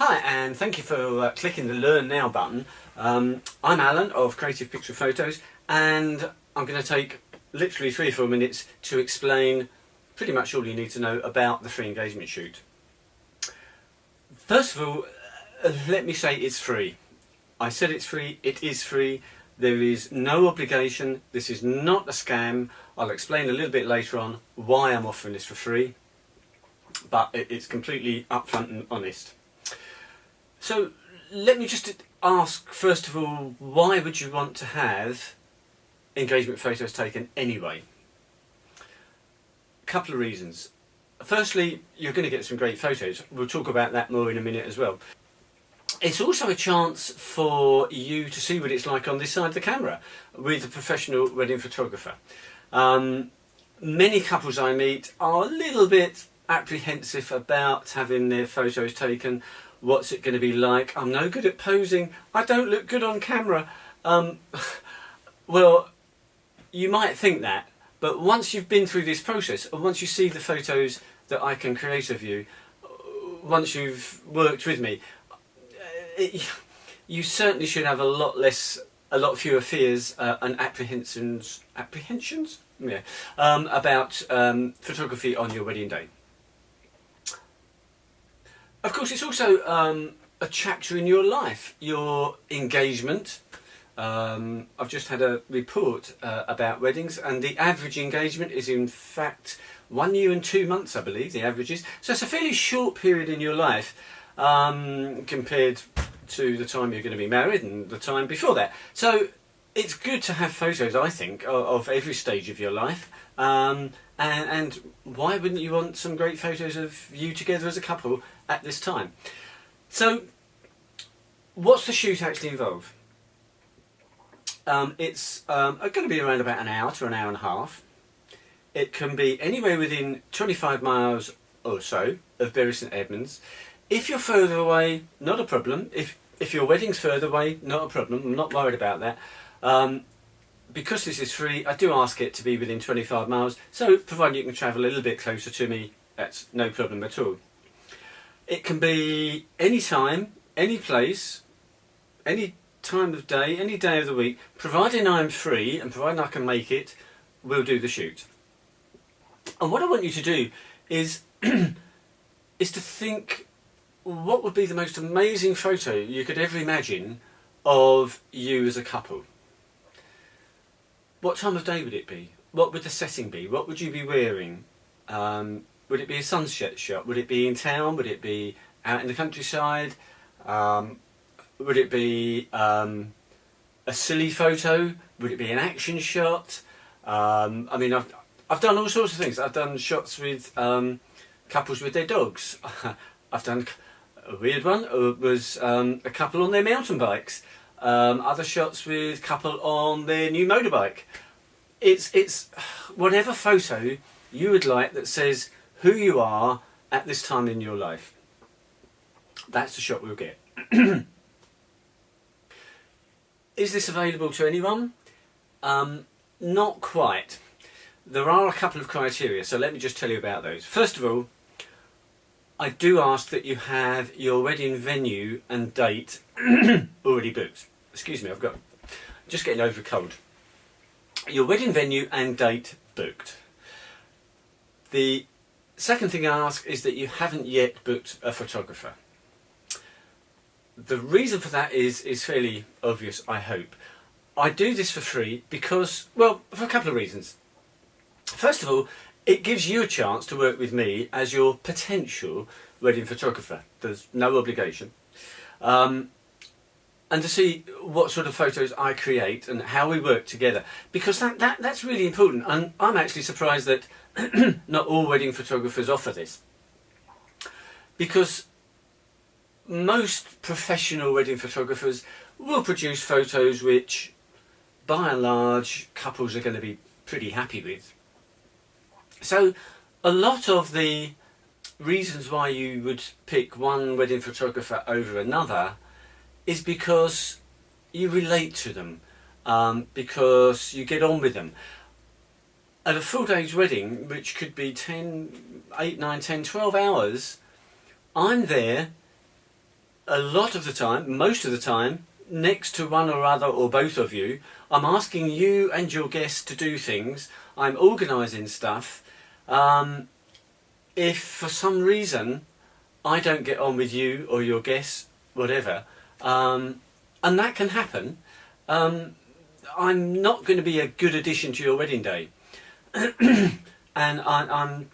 Hi, and thank you for clicking the Learn Now button. I'm Alan of Creative Picture Photos, and I'm going to take literally 3 or 4 minutes to explain pretty much all you need to know about the free engagement shoot. First of all, let me say it's free. I said it's free, it is free. There is no obligation. This is not a scam. I'll explain a little bit later on why I'm offering this for free, but it's completely upfront and honest. So let me just ask, first of all, why would you want to have engagement photos taken anyway? A couple of reasons. Firstly, you're going to get some great photos. We'll talk about that more in a minute as well. It's also a chance for you to see what it's like on this side of the camera with a professional wedding photographer. Many couples I meet are a little bit apprehensive about having their photos taken. What's it going to be like? I'm no good at posing. I don't look good on camera. Well, you might think that, but once you've been through this process, and once you see the photos that I can create of you, once you've worked with me, you certainly should have a lot fewer fears and apprehensions about photography on your wedding day. Of course, it's also a chapter in your life, your engagement. I've just had a report about weddings, and the average engagement is in fact 1 year and 2 months, I believe, the average is. So it's a fairly short period in your life compared to the time you're going to be married and the time before that. So it's good to have photos, I think, of every stage of your life. And why wouldn't you want some great photos of you together as a couple at this time? So what's the shoot actually involve? It's going to be around about an hour to an hour and a half. It can be anywhere within 25 miles or so of Bury St Edmunds. If you're further away, not a problem. If your wedding's further away, not a problem. I'm not worried about that. Because this is free, I do ask it to be within 25 miles, so provided you can travel a little bit closer to me, that's no problem at all. It can be any time, any place, any time of day, any day of the week, providing I'm free and providing I can make it, we'll do the shoot. And what I want you to do is, is to think, what would be the most amazing photo you could ever imagine of you as a couple? What time of day would it be? What would the setting be? What would you be wearing? Would it be a sunset shot? Would it be in town? Would it be out in the countryside? Would it be a silly photo? Would it be an action shot? I mean, I've done all sorts of things. I've done shots with couples with their dogs. I've done a weird one. It was a couple on their mountain bikes. Other shots with couple on their new motorbike. It's whatever photo you would like that says who you are at this time in your life. That's the shot we'll get. Is this available to anyone? Not quite. There are a couple of criteria, so let me just tell you about those. First of all, I do ask that you have your wedding venue and date already booked. Excuse me, just getting over a cold. Your wedding venue and date booked. The second thing I ask is that you haven't yet booked a photographer. The reason for that is fairly obvious, I hope. I do this for free because, well, for a couple of reasons. First of all, it gives you a chance to work with me as your potential wedding photographer. There's no obligation. And to see what sort of photos I create and how we work together. Because that's really important. And I'm actually surprised that not all wedding photographers offer this. Because most professional wedding photographers will produce photos which, by and large, couples are going to be pretty happy with. So a lot of the reasons why you would pick one wedding photographer over another is because you relate to them, because you get on with them. At a full day's wedding, which could be 8, 9, 10, 12 hours, I'm there a lot of the time, most of the time, next to one or other or both of you, I'm asking you and your guests to do things. I'm organising stuff. If for some reason I don't get on with you or your guests, whatever, and that can happen, I'm not going to be a good addition to your wedding day. And I'm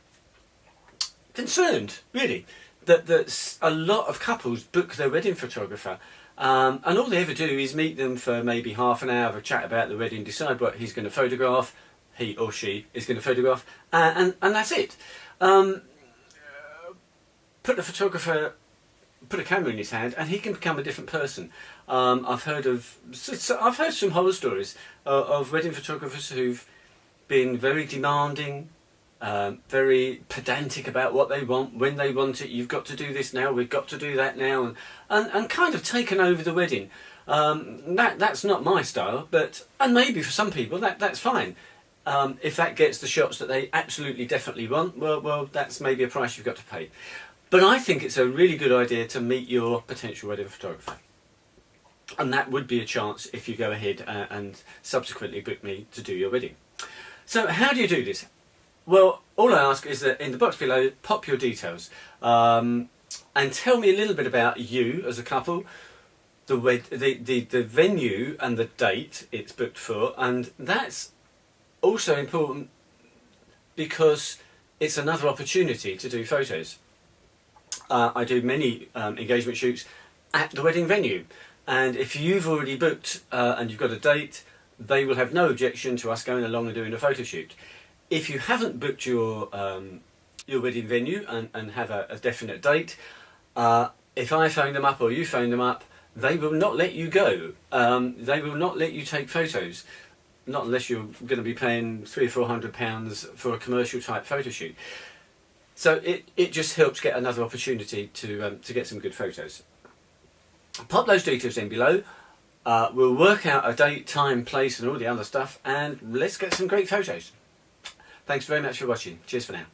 concerned, really, that a lot of couples book their wedding photographer, and all they ever do is meet them for maybe half an hour, have a chat about the wedding, decide what he's going to photograph, he or she is going to photograph, and that's it. Put a camera in his hand, and he can become a different person. I've heard some horror stories of wedding photographers who've been very demanding, very pedantic about what they want, when they want it. You've got to do this now, we've got to do that now, and kind of taken over the wedding. That's not my style, and maybe for some people that's fine. If that gets the shots that they absolutely definitely want, well, that's maybe a price you've got to pay. But I think it's a really good idea to meet your potential wedding photographer. And that would be a chance if you go ahead and subsequently book me to do your wedding. So how do you do this? Well, all I ask is that in the box below, pop your details and tell me a little bit about you as a couple, the venue and the date it's booked for, and that's also important because it's another opportunity to do photos. I do many engagement shoots at the wedding venue, and if you've already booked and you've got a date, they will have no objection to us going along and doing a photo shoot. If you haven't booked your wedding venue and have a definite date, if I phone them up or you phone them up, they will not let you go. They will not let you take photos, not unless you're going to be paying £300 or £400 for a commercial type photo shoot. So it just helps get another opportunity to get some good photos. Pop those details in below. We'll work out a date, time, place and all the other stuff, and let's get some great photos. Thanks very much for watching. Cheers for now.